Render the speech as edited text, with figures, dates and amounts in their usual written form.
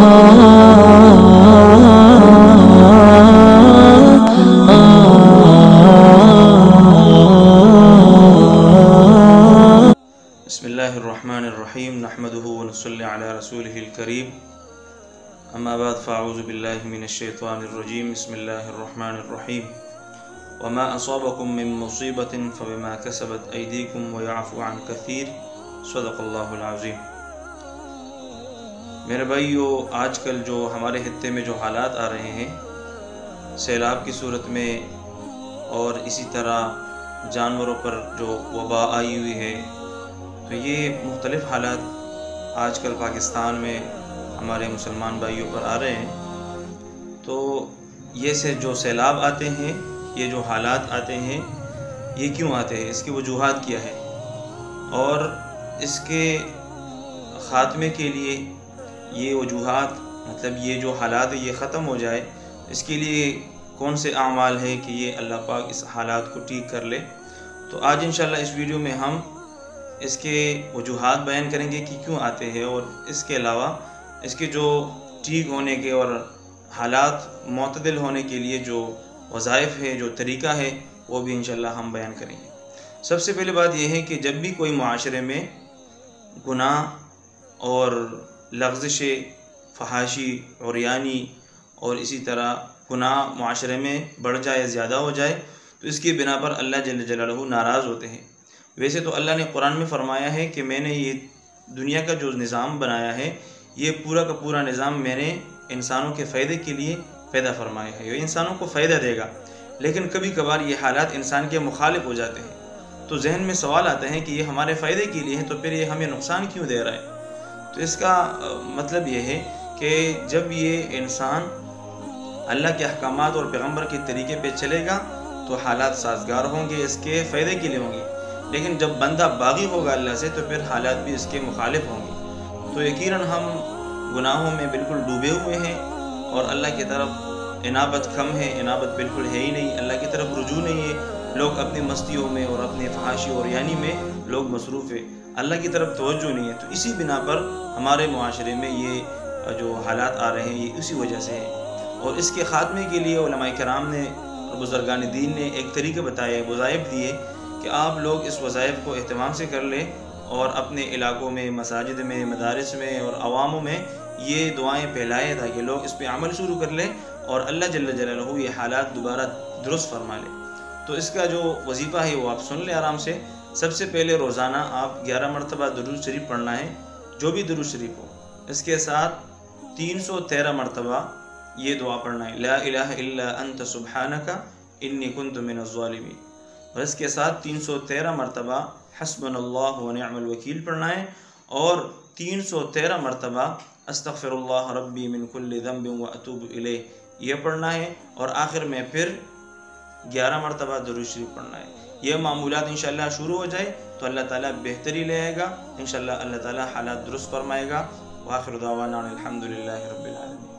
बिस्मिल्लाहिर्रहमानिर्रहीम नहमदुहु व नसल्ली अला रसूलिहिल करीम अम्मा बाद फ़अऊज़ु बिल्लाहि मिनश्शैतानिर्रजीम बिस्मिल्लाहिर्रहमानिर्रहीम वमा असाबकुम मिन मुसीबतिन फ़बिमा कसबत अयदीकुम व यअफ़ु अन कसीर सदक़ल्लाहुल अज़ीम। मेरे भाइयों, आजकल जो हमारे खित्ते में जो हालात आ रहे हैं सैलाब की सूरत में और इसी तरह जानवरों पर जो वबा आई हुई है, तो ये मुख्तलिफ़ हालात आजकल पाकिस्तान में हमारे मुसलमान भाइयों पर आ रहे हैं। तो ये से जो सैलाब आते हैं, ये जो हालात आते हैं, ये क्यों आते हैं, इसकी वजूहात क्या है और इसके ख़ात्मे के लिए ये वजूहात, मतलब ये जो हालात है ये ख़त्म हो जाए, इसके लिए कौन से आमाल है कि ये अल्लाह पाक इस हालात को ठीक कर ले। तो आज इंशाल्लाह इस वीडियो में हम इसके वजूहात बयान करेंगे कि क्यों आते हैं और इसके अलावा इसके जो ठीक होने के और हालात मुतदिल होने के लिए जो वज़ाइफ है, जो तरीक़ा है, वो भी इंशाल्लाह हम बयान करेंगे। सबसे पहले बात यह है कि जब भी कोई मुआशरे में गुनाह और लग़्ज़िश, फ़हाशी, उरियानी और इसी तरह गुनाह मुआशरे में बढ़ जाए, ज़्यादा हो जाए, तो इसकी बिना पर अल्लाह जल्ल जलालहू नाराज़ होते हैं। वैसे तो अल्लाह ने कुरान में फ़रमाया है कि मैंने ये दुनिया का जो निज़ाम बनाया है, ये पूरा का पूरा निज़ाम मैंने इंसानों के फ़ायदे के लिए पैदा फरमाया है, ये इंसानों को फ़ायदा देगा। लेकिन कभी कभार ये हालात इंसान के मुखालिफ हो जाते हैं, तो जहन में सवाल आता है कि ये हमारे फ़ायदे के लिए है, तो फिर ये हमें नुकसान क्यों दे रहा है। तो इसका मतलब ये है कि जब ये इंसान अल्लाह के अहकामात और पैगम्बर के तरीके पे चलेगा तो हालात साजगार होंगे, इसके फ़ायदे के लिए होंगे। लेकिन जब बंदा बागी होगा अल्लाह से, तो फिर हालात भी इसके मुखालिफ होंगे। तो यकीनन हम गुनाहों में बिल्कुल डूबे हुए हैं और अल्लाह की तरफ इनाबत कम है, इनाबत बिल्कुल है ही नहीं, अल्लाह की तरफ रुजू नहीं है। लोग अपनी मस्तियों में और अपने फहाशी और यानी में लोग मसरूफ़ है, अल्लाह की तरफ तवज्जो नहीं है। तो इसी बिना पर हमारे मुआशरे में ये जो हालात आ रहे हैं ये इसी वजह से है। और इसके ख़ात्मे के लिए उलमाए किराम ने और बुज़ुर्गान दीन ने एक तरीक़ा बताया, वज़ाइफ दिए कि आप लोग इस वज़ाइफ को एहतमाम से कर लें और अपने इलाक़ों में, मसाजिद में, मदारिस में और अवामों में ये दुआएं फैलाएँ ताकि लोग इस पर अमल शुरू कर लें और अल्लाह जल्ल जलालहू ये हालात दोबारा दुरुस्त फरमा ले। तो इसका जो वजीफ़ा है वो आप सुन लें आराम से। सबसे पहले रोज़ाना आप 11 मरतबा दुरूद शरीफ पढ़ना है, जो भी दुरूद शरीफ हो। इसके साथ 313 मरतबा ये दुआ पढ़ना है, ला इलाहा इल्ला अंत सुब्हानका इन्नी कुन्तु मिनज़ ज़ालिमीन। और इसके साथ 313 मरतबा हस्बुनल्लाहु व निअमल वकील पढ़ना है और 313 मरतबा अस्तग़फिरुल्लाह रब्बी मिन कुल्लि ज़ंबिन व अतूबु इलैह ये पढ़ना है। और आखिर में फिर 11 मरतबा दुरूद शरीफ पढ़ना है। ये मामूलात इंशाअल्लाह शुरू हो जाए तो अल्लाह ताला बेहतरी ले आएगा, इंशाअल्लाह अल्लाह ताला हालात दुरुस्त फरमाएगा। व आखिर दावाना अनिल हम्दुलिल्लाहि रब्बिल आलमीन।